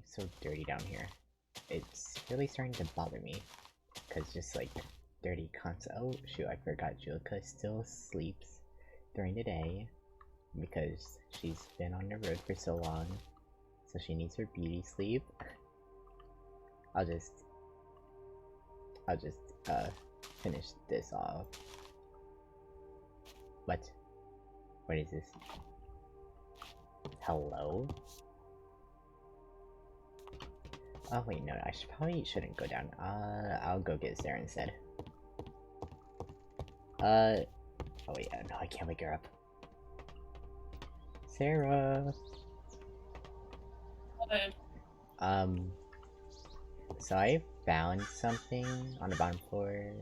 so dirty down here? It's really starting to bother me. Because just like dirty console. Oh shoot, I forgot Juleka still sleeps during the day. Because she's been on the road for so long. So she needs her beauty sleep. I'll just finish this off. What? What is this? Hello? Oh wait, no, I probably shouldn't go down. I'll go get Sarah instead. Oh wait, no, I can't wake her up. Sarah! What? So I found something on the bottom floor.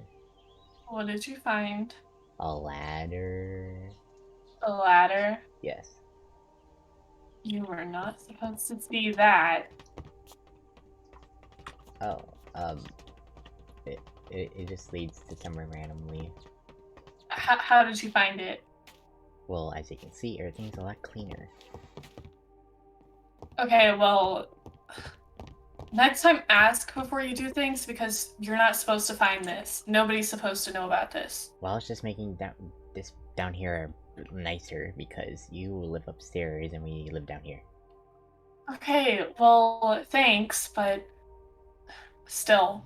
What did you find? A ladder. A ladder? Yes. You were not supposed to see that. Oh, it just leads to somewhere randomly. How did you find it? Well, as you can see, everything's a lot cleaner. Okay, well, next time ask before you do things, because you're not supposed to find this. Nobody's supposed to know about this. Well, I was just making this down here nicer because you live upstairs and we live down here. Okay, well, thanks, but still,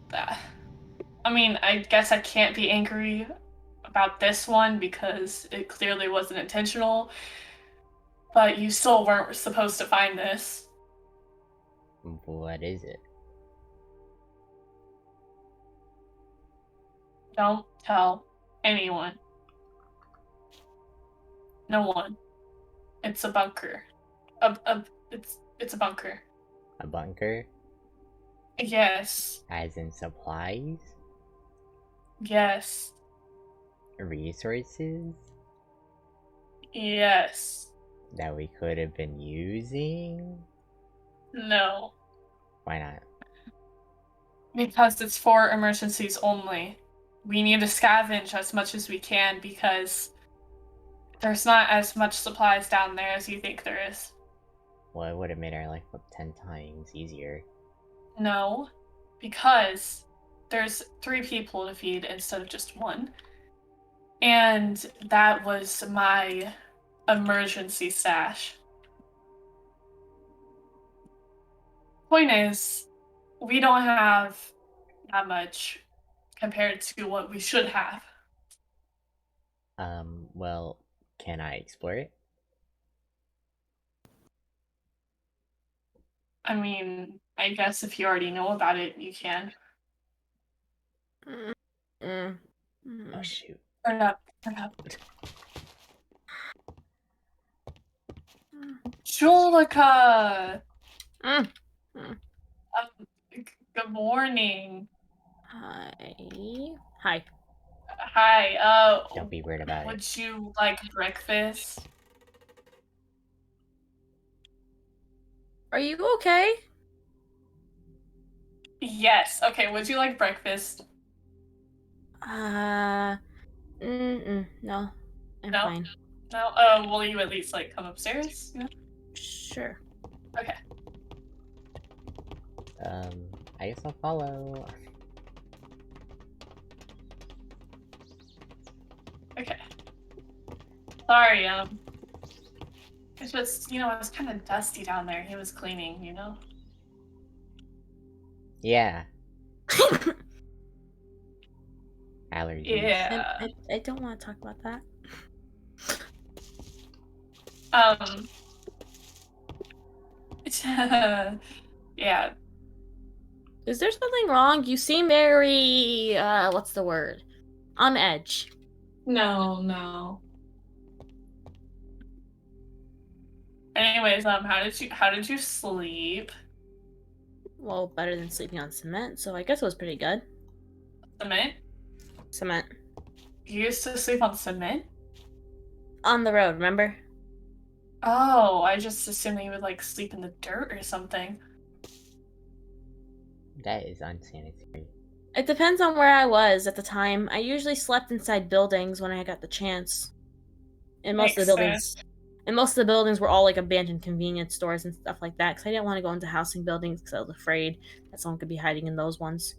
I mean, I guess I can't be angry about this one because it clearly wasn't intentional, but you still weren't supposed to find this. What is it? Don't tell anyone. No one. It's a bunker. It's a bunker. A bunker? Yes. As in supplies? Yes. Resources? Yes. That we could have been using? No. Why not? Because it's for emergencies only. We need to scavenge as much as we can because there's not as much supplies down there as you think there is. Well, it would have made our life up 10 times easier. No, because there's 3 people to feed instead of just 1. And that was my emergency stash. Point is, we don't have that much compared to what we should have. Well, can I explore it? I mean, I guess if you already know about it, you can. Oh shoot. Turn up, turn up. Juleka! Good morning. Hi. Hi, Don't be weird about it. would you like breakfast? Are you okay? Yes. Okay, would you like breakfast? No. I'm No? fine. No? Will you at least, like, come upstairs? Yeah? Sure. Okay. I guess I'll follow. Okay. Sorry, it's just, it was kind of dusty down there. He was cleaning, Yeah. Allergies. Yeah. I don't want to talk about that. Yeah. Is there something wrong? You seem very, what's the word? On edge. No. Anyways, how did you sleep? Well, better than sleeping on cement, so I guess it was pretty good. Cement? Cement. You used to sleep on cement? On the road, remember? Oh, I just assumed that you would, like, sleep in the dirt or something. That is unsanitary. It depends on where I was at the time. I usually slept inside buildings when I got the chance. And most of the buildings... And most of the buildings were all like abandoned convenience stores and stuff like that. Because I didn't want to go into housing buildings because I was afraid that someone could be hiding in those ones.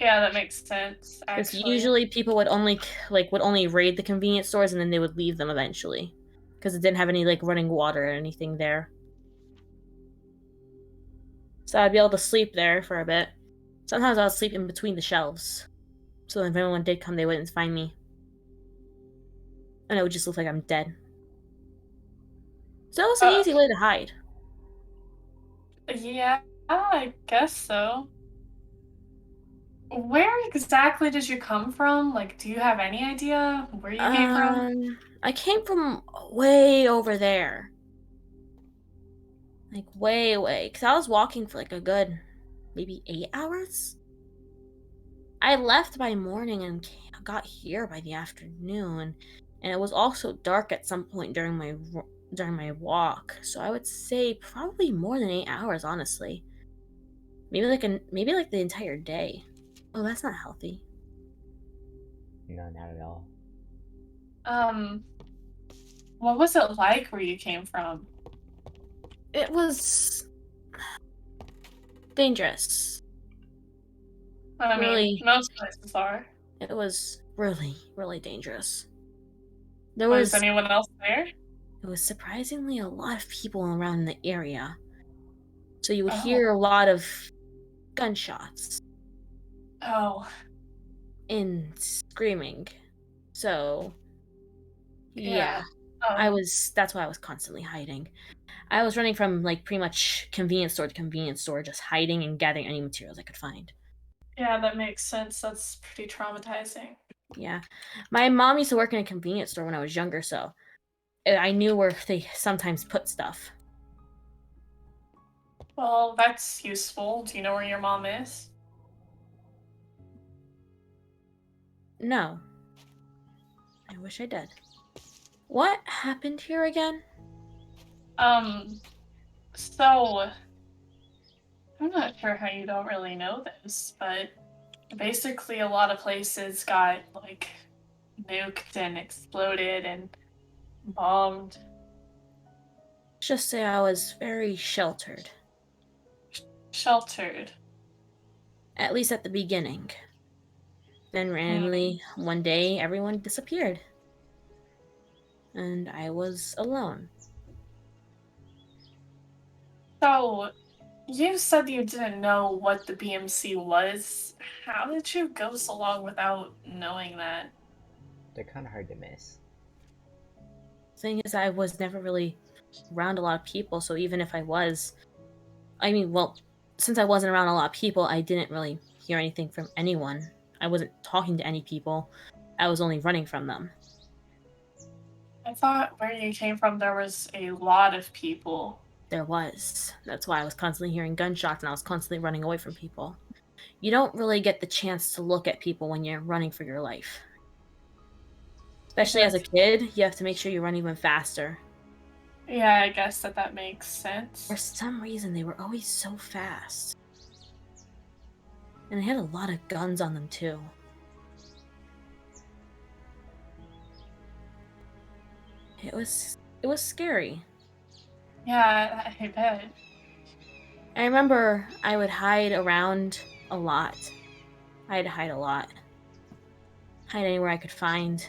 Yeah, that makes sense, Because actually. usually people would only raid the convenience stores and then they would leave them eventually, because it didn't have any like running water or anything there. So I'd be able to sleep there for a bit. Sometimes I would sleep in between the shelves, so if anyone did come, they wouldn't find me, and it would just look like I'm dead. So it was an easy way to hide. Yeah, I guess so. Where exactly did you come from? Like, do you have any idea where you came from? I came from way over there. Like, way away. Because I was walking for like a good, maybe 8 hours? I left by morning and got here by the afternoon. And it was also dark at some point during my walk. So I would say probably more than 8 hours, honestly. Maybe like the entire day. Oh, that's not healthy. No, not at all. What was it like where you came from? It was dangerous. I mean, Really, most places are. it was really, really dangerous. There Was was anyone else there? There was surprisingly a lot of people around the area. So you would Oh. hear a lot of gunshots Oh. and screaming. So yeah. Oh. That's why I was constantly hiding. I was running from like pretty much convenience store to convenience store, just hiding and gathering any materials I could find. Yeah, that makes sense. That's pretty traumatizing. Yeah. My mom used to work in a convenience store when I was younger, so I knew where they sometimes put stuff. Well, that's useful. Do you know where your mom is? No. I wish I did. What happened here again? So I'm not sure how you don't really know this, but basically a lot of places got like nuked and exploded and bombed. Just say I was very sheltered. Sheltered. At least at the beginning. Then randomly, one day, everyone disappeared. And I was alone. So, you said you didn't know what the BMC was. How did you go so long without knowing that? They're kind of hard to miss. Thing is, I was never really around a lot of people, so even if I was, since I wasn't around a lot of people, I didn't really hear anything from anyone. I wasn't talking to any people. I was only running from them. I thought where you came from there was a lot of people. There was. That's why I was constantly hearing gunshots and I was constantly running away from people. You don't really get the chance to look at people when you're running for your life. Especially as a kid, you have to make sure you run even faster. Yeah, I guess that makes sense. For some reason, they were always so fast. And they had a lot of guns on them, too. It was scary. Yeah, I bet. I remember I would hide around a lot. I had to hide a lot. Hide anywhere I could find.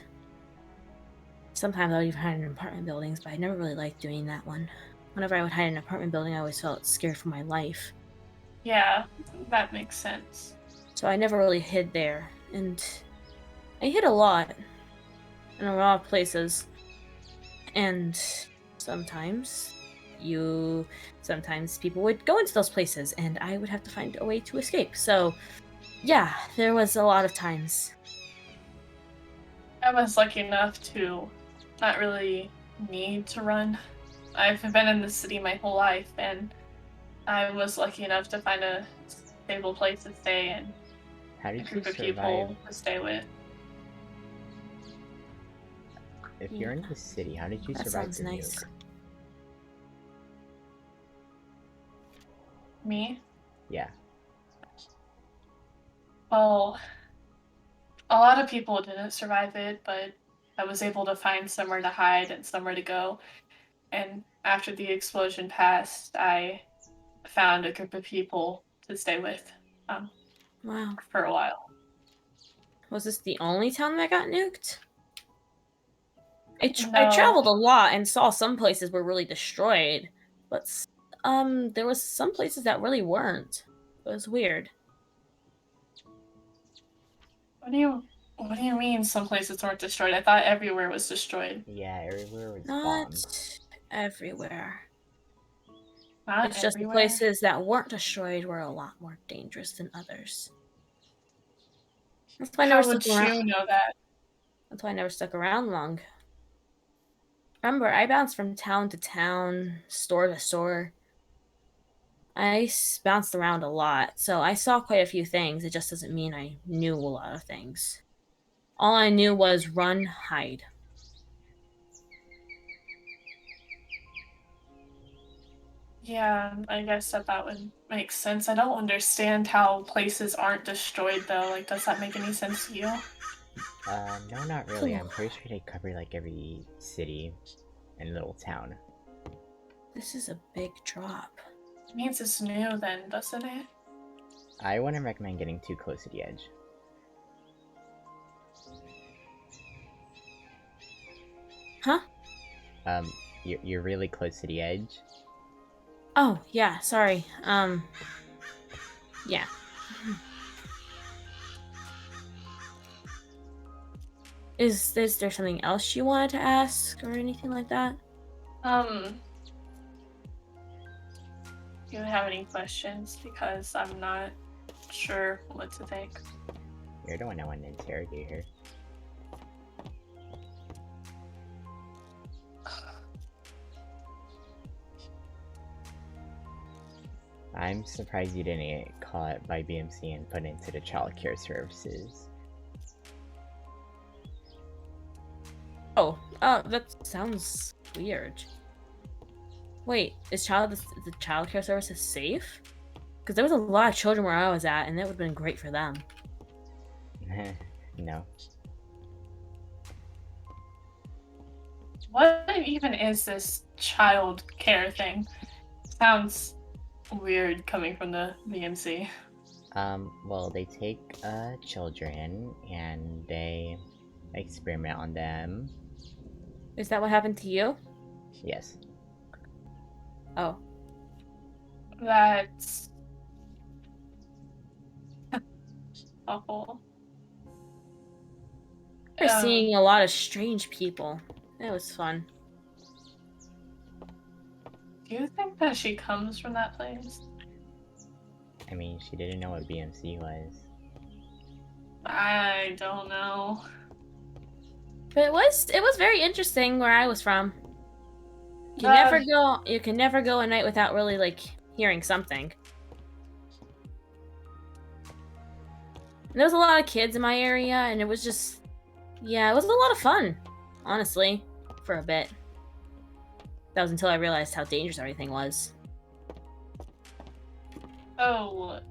Sometimes I would even hide in apartment buildings, but I never really liked doing that one. Whenever I would hide in an apartment building, I always felt scared for my life. Yeah, that makes sense. So I never really hid there. And I hid a lot. In a lot of places. And sometimes people would go into those places and I would have to find a way to escape. So yeah, there was a lot of times. I was lucky enough to not really need to run. I've been in the city my whole life, and I was lucky enough to find a stable place to stay and a group of people to stay with. If you're in the city, how did you survive the nuke? Me? Yeah. Well, a lot of people didn't survive it, but I was able to find somewhere to hide and somewhere to go. And after the explosion passed, I found a group of people to stay with Wow. for a while. Was this the only town that got nuked? I No. traveled a lot and saw some places were really destroyed, but there was some places that really weren't. It was weird. What do you mean some places weren't destroyed? I thought everywhere was destroyed. Yeah, everywhere was Not bombed. everywhere. Not It's just the everywhere. places that weren't destroyed were a lot more dangerous than others. That's why I never How stuck would around. you know that? That's why I never stuck around long. Remember, I bounced from town to town, store to store. Bounced around a lot, so I saw quite a few things. It just doesn't mean I knew a lot of things. All I knew was run, hide. Yeah, I guess that would make sense. I don't understand how places aren't destroyed though. Like, does that make any sense to you? No, not really. I'm pretty sure they cover like every city and little town. This is a big drop. It means it's new then, doesn't it? I wouldn't recommend getting too close to the edge. Huh? You're really close to the edge. Oh, yeah, sorry. Yeah. Is there something else you wanted to ask or anything like that? Do you have any questions? Because I'm not sure what to think. You're the one I want to interrogate her. I'm surprised you didn't get caught by BMC and put into the child care services. Oh, that sounds weird. Wait, is the child care services safe? Because there was a lot of children where I was at, and that would have been great for them. No. What even is this child care thing? Sounds weird coming from the BMC. Well, they take, children, and they experiment on them. Is that what happened to you? Yes. Oh. That's awful. We're seeing a lot of strange people. It was fun. Do you think that she comes from that place? I mean, she didn't know what BMC was. I don't know. But it was very interesting where I was from. You can never go a night without really like hearing something. And there was a lot of kids in my area, and it was just, yeah, it was a lot of fun, honestly, for a bit. That was until I realized how dangerous everything was. Oh,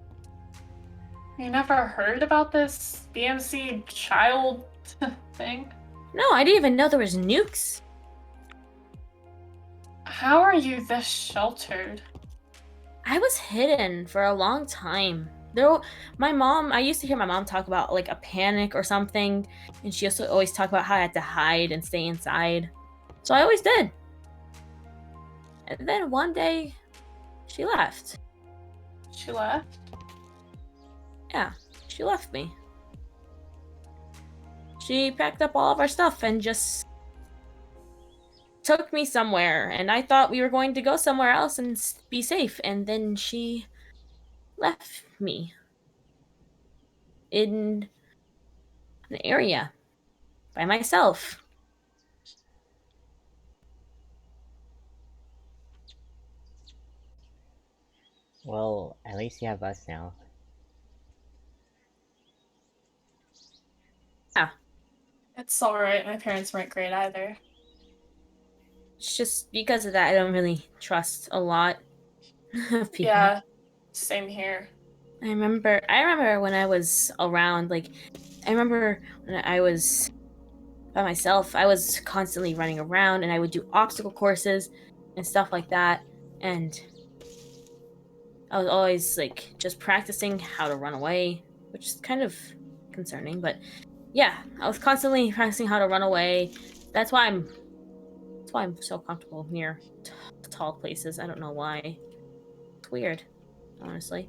you never heard about this BMC child thing? No, I didn't even know there was nukes. How are you this sheltered? I was hidden for a long time. I used to hear my mom talk about like a panic or something, and she also always talked about how I had to hide and stay inside. So I always did. And then one day, she left. She left? Yeah, she left me. She packed up all of our stuff and just took me somewhere, and I thought we were going to go somewhere else and be safe, and then she left me in an area by myself. Well, at least you have us now. Yeah. It's alright, my parents weren't great either. It's just because of that, I don't really trust a lot of people. Yeah, same here. I remember when I was around, like, I remember when I was by myself. I was constantly running around, and I would do obstacle courses and stuff like that. And I was always like just practicing how to run away, which is kind of concerning. But yeah, I was constantly practicing how to run away. That's why I'm so comfortable near tall places. I don't know why. It's weird, honestly.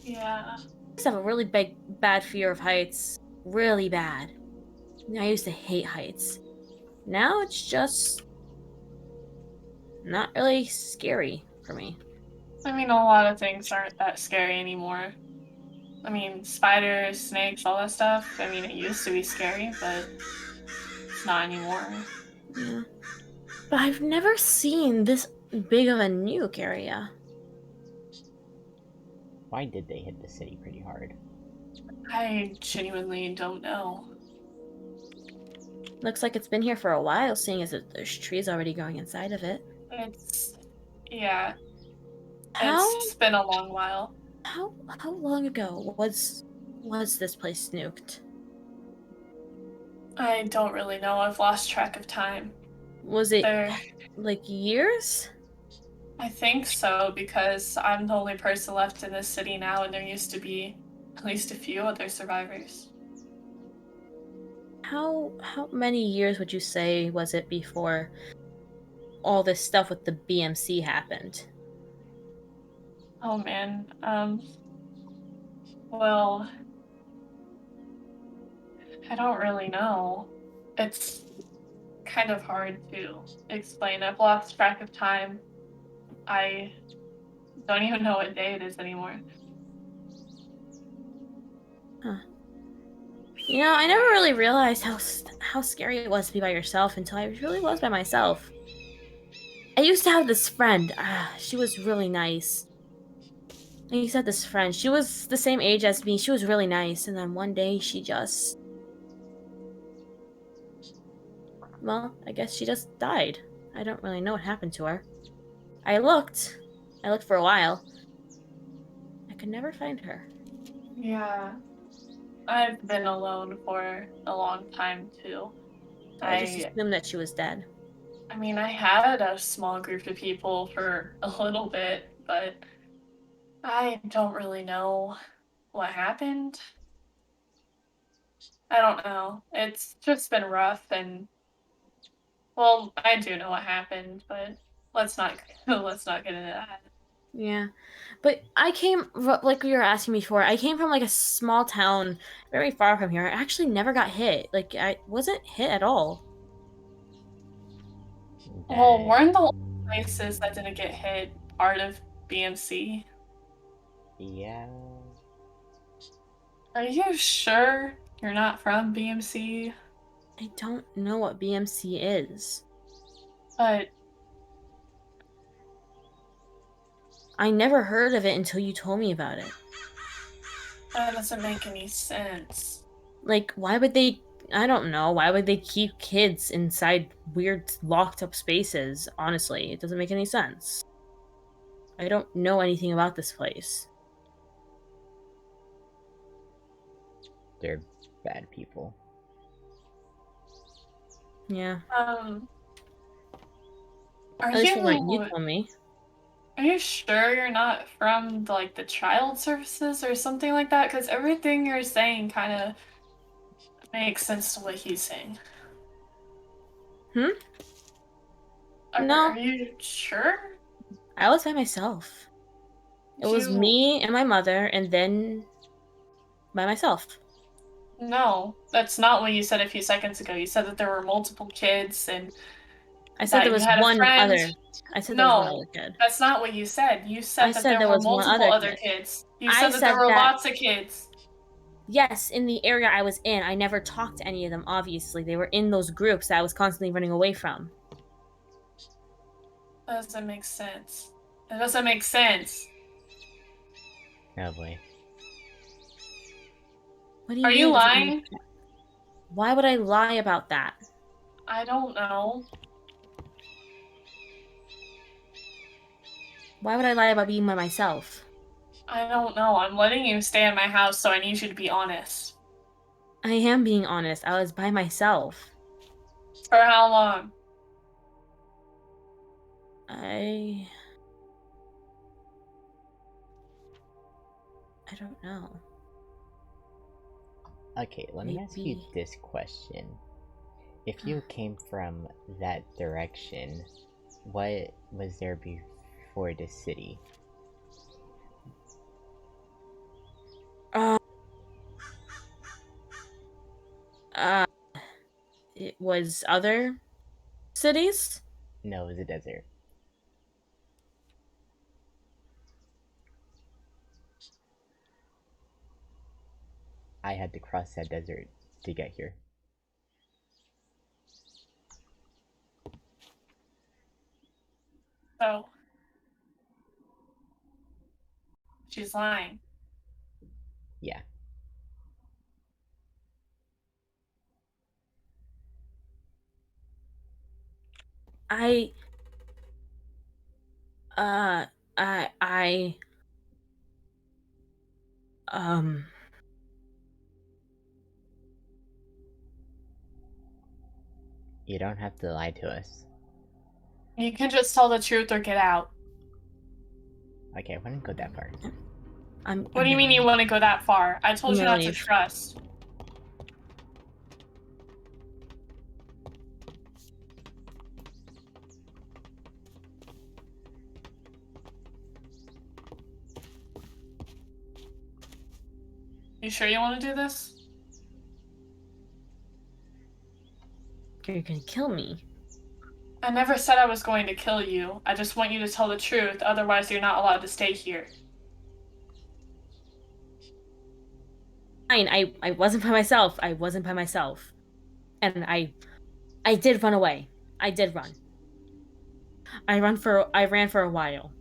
Yeah. I used to have a really bad fear of heights. Really bad. I used to hate heights. Now it's just not really scary for me. I mean, a lot of things aren't that scary anymore. I mean, spiders, snakes, all that stuff. I mean, it used to be scary, but it's not anymore. Yeah. But I've never seen this big of a nuke area. Why did they hit the city pretty hard? I genuinely don't know. Looks like it's been here for a while, seeing as there's trees already growing inside of it. Yeah, How it's been a long while. how long ago was this place nuked? I don't really know. I've lost track of time. Was it There, like years? I think so, because I'm the only person left in this city now, and there used to be at least a few other survivors. How many years would you say was it before all this stuff with the BMC happened? Oh man. Well, I don't really know. It's kind of hard to explain. I've lost track of time. I don't even know what day it is anymore. Huh. You know, I never really realized how scary it was to be by yourself until I really was by myself. I used to have this friend. She was really nice. I used to have this friend. She was the same age as me. She was really nice. And then one day she just... Well, I guess she just died. I don't really know what happened to her. I looked. I looked for a while. I could never find her. Yeah. I've been alone for a long time too. I just assumed that she was dead. I mean, I had a small group of people for a little bit, but I don't really know what happened. I don't know. It's just been rough, and well, I do know what happened, but let's not let's not get into that. Yeah. But I came, like you were asking me before, I came from like a small town very far from here. I actually never got hit. Like, I wasn't hit at all. Well, weren't the Then... places that didn't get hit part of BMC? Yeah... Are you sure you're not from BMC? I don't know what BMC is. But I never heard of it until you told me about it. that doesn't make any sense. Like, why would they... I don't know. Why would they keep kids inside weird locked up spaces? Honestly, it doesn't make any sense. I don't know anything about this place. They're bad people. Yeah. Are At least from what you you told me. are you sure you're not from like the child services or something like that? Because everything you're saying kind of makes sense to what he's saying. Hmm? Are, No. are you sure? I was by myself. It was You me and my mother, and then by myself. No, that's not what you said a few seconds ago. You said that there were multiple kids and I said there that you was had a one friend. other. I said there was one No, other kid. that's not what you said. You I said that said there there were was one multiple other other kid. kids. You I said that there said were that... lots of kids. Yes, in the area I was in, I never talked to any of them, obviously. They were in those groups that I was constantly running away from. That doesn't make sense. That doesn't make sense. Oh boy. What do you Are mean you it doesn't make lying? sense? Why would I lie about that? I don't know. Why would I lie about being by myself? I don't know. I'm letting you stay in my house, so I need you to be honest. I am being honest. I was by myself. For how long? I don't know. Okay, let me ask you Maybe. this question. If you came from that direction, what was there before the city? Uh, uh, it was other cities? No, it was a desert. I had to cross that desert to get here. So, she's lying. Yeah. I uh I um You don't have to lie to us. You can just tell the truth or get out. Okay, I wouldn't go that far. What do you mean you want to go that far? I told I'm you gonna not to leave. trust. You sure you want to do this? You're gonna kill me. I never said I was going to kill you. I just want you to tell the truth, otherwise you're not allowed to stay here. Fine, I wasn't by myself. I wasn't by myself. And I did run away. I did run. I ran for a while.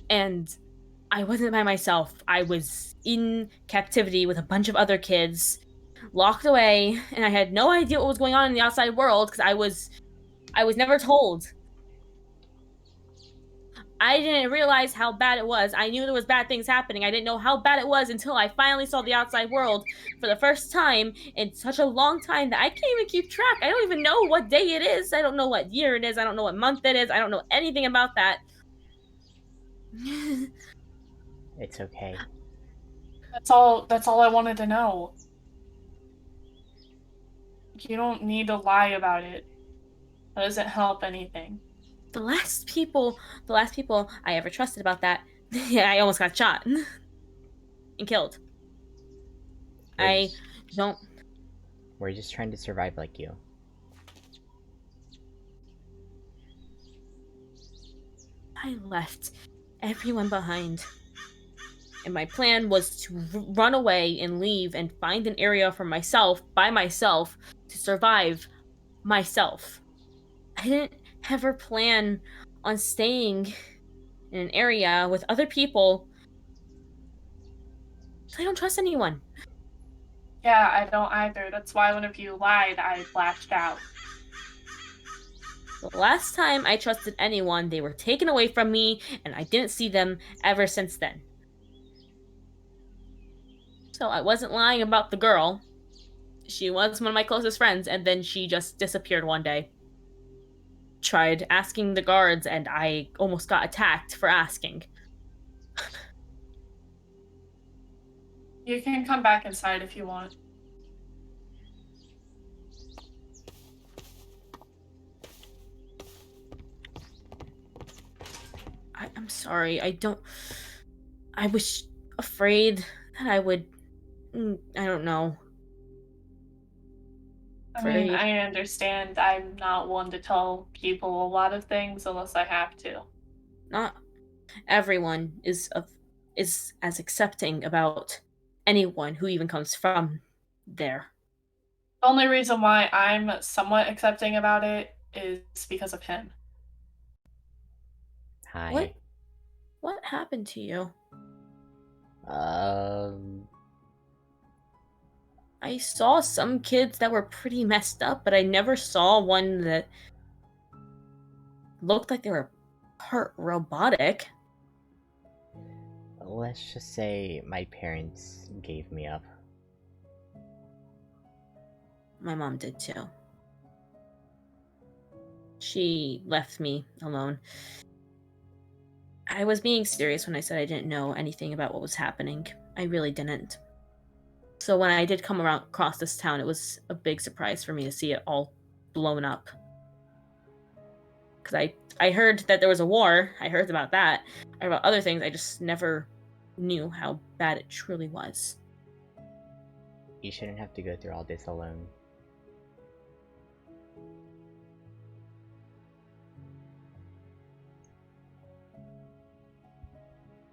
And I wasn't by myself. I was in captivity with a bunch of other kids, locked away, and I had no idea what was going on in the outside world because I was never told. I didn't realize how bad it was. I knew there was bad things happening. I didn't know how bad it was until I finally saw the outside world for the first time in such a long time that I can't even keep track. I don't even know what day it is. I don't know what year it is. I don't know what month it is. I don't know anything about that. It's okay. That's all I wanted to know. You don't need to lie about it. That doesn't help anything. The last people I ever trusted about that, yeah, I almost got shot and killed. We're I just, don't. we're just trying to survive like you. I left everyone behind. And my plan was to run away and leave and find an area for myself, by myself, to survive myself. I didn't ever plan on staying in an area with other people. I don't trust anyone. Yeah, I don't either. That's why whenever you lied, I lashed out. The last time I trusted anyone, they were taken away from me, and I didn't see them ever since then. So I wasn't lying about the girl. She was one of my closest friends, and then she just disappeared one day. Tried asking the guards, and I almost got attacked for asking. You can come back inside if you want. I'm sorry. I was afraid that I would. I don't know. I mean, Afraid. I understand I'm not one to tell people a lot of things unless I have to. Not everyone is as accepting about anyone who even comes from there. The only reason why I'm somewhat accepting about it is because of him. Hi. What happened to you? Um, I saw some kids that were pretty messed up, but I never saw one that looked like they were part robotic. let's just say my parents gave me up. my mom did too. She left me alone. I was being serious when I said I didn't know anything about what was happening. I really didn't. So when I did come across this town, it was a big surprise for me to see it all blown up. Because I heard that there was a war. I heard about that. I heard about other things. I just never knew how bad it truly was. You shouldn't have to go through all this alone.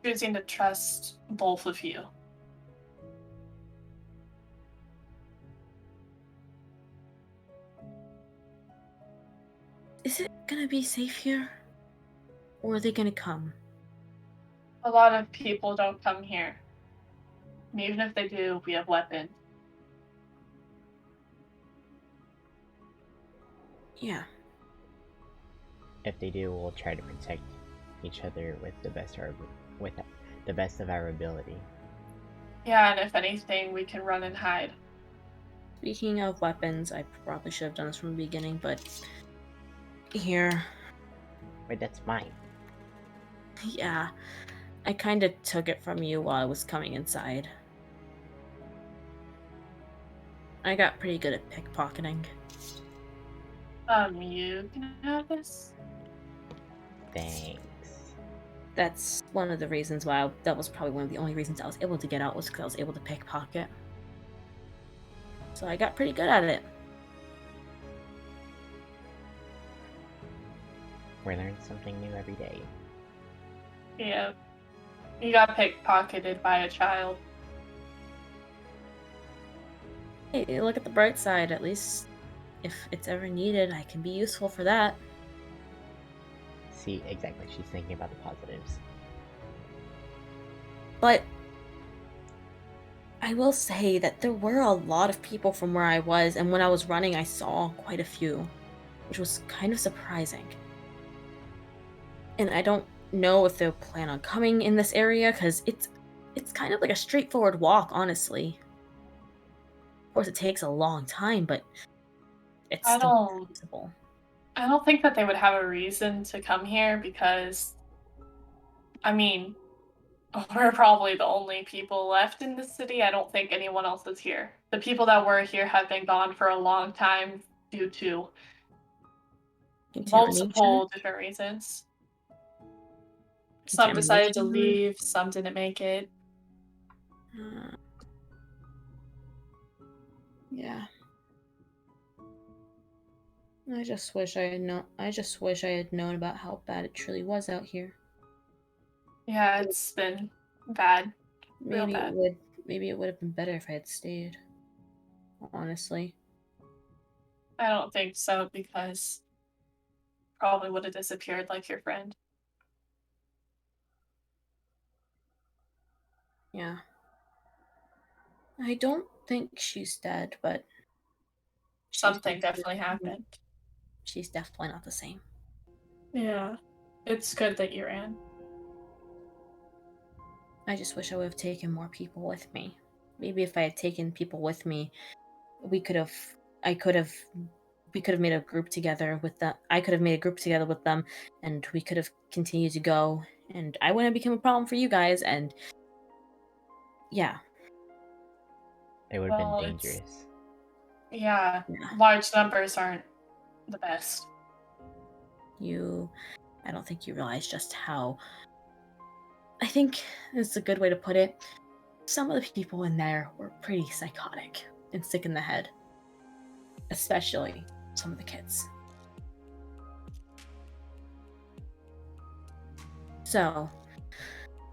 Choosing to trust both of you. Is it gonna be safe here? Or are they gonna come? A lot of people don't come here. And even if they do, we have weapons. Yeah. If they do, we'll try to protect each other with the best of our ability. Yeah, and if anything, we can run and hide. Speaking of weapons, I probably should have done this from the beginning, but here. Wait, that's mine. Yeah. I kind of took it from you while I was coming inside. I got pretty good at pickpocketing. You can have this. Thanks. That's one of the reasons why that was probably one of the only reasons I was able to get out was because I was able to pickpocket. So I got pretty good at it. We learn something new every day. Yeah. You got pickpocketed by a child. Hey, look at the bright side. At least if it's ever needed, I can be useful for that. See, exactly, she's thinking about the positives. But I will say that there were a lot of people from where I was, and when I was running, I saw quite a few, which was kind of surprising. And I don't know if they'll plan on coming in this area, because it's kind of like a straightforward walk, honestly. Of course, it takes a long time, but it's still possible. I don't think that they would have a reason to come here because, I mean, we're probably the only people left in the city. I don't think anyone else is here. The people that were here have been gone for a long time due to multiple different reasons. Some decided to leave, some didn't make it. Yeah. I just wish I had known about how bad it truly was out here. Yeah, it's been bad. Maybe it would have been better if I had stayed. Honestly. I don't think so, because probably would have disappeared like your friend. Yeah. I don't think she's dead, but something definitely happened. She's definitely not the same. Yeah. It's good that you ran. I just wish I would have taken more people with me. Maybe if I had taken people with me, we could have made a group together with them. I could have made a group together with them, and we could have continued to go, and I wouldn't have become a problem for you guys, and yeah. It would have been dangerous. Yeah, large numbers aren't the best. I don't think you realize just how... I think it's a good way to put it. Some of the people in there were pretty psychotic and sick in the head. Especially some of the kids. So,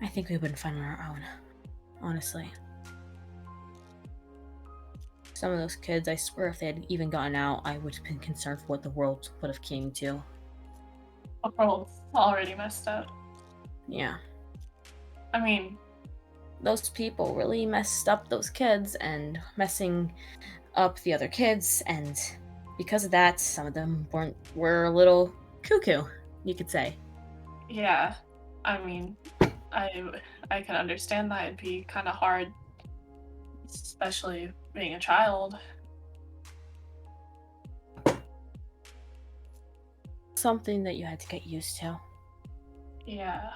I think we wouldn't find on our own. Honestly. Some of those kids, I swear if they had even gotten out, I would have been concerned for what the world would have came to. The world's already messed up. Yeah. I mean... those people really messed up those kids and messing up the other kids, and because of that, some of them were a little cuckoo, you could say. Yeah. I mean, I can understand that. It'd be kind of hard, especially being a child. something that you had to get used to. Yeah.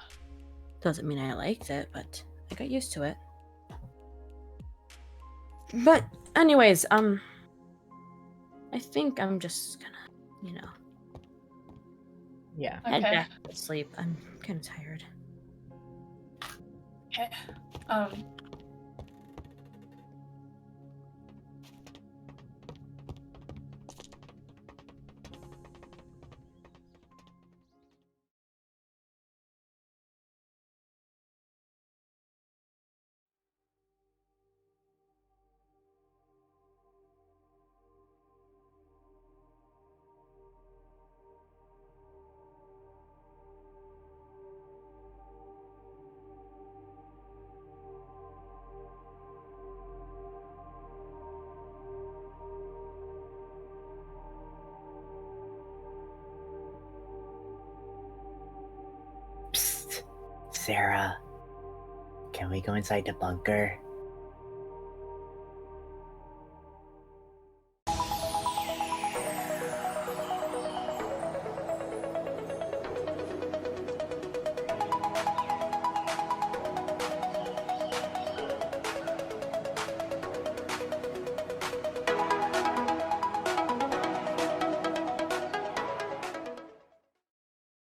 Doesn't mean I liked it, but I got used to it. But anyways, I think I'm just gonna, Yeah. head Okay. back to sleep. I'm kind of tired. Okay. Psst, Sarah. Can we go inside the bunker?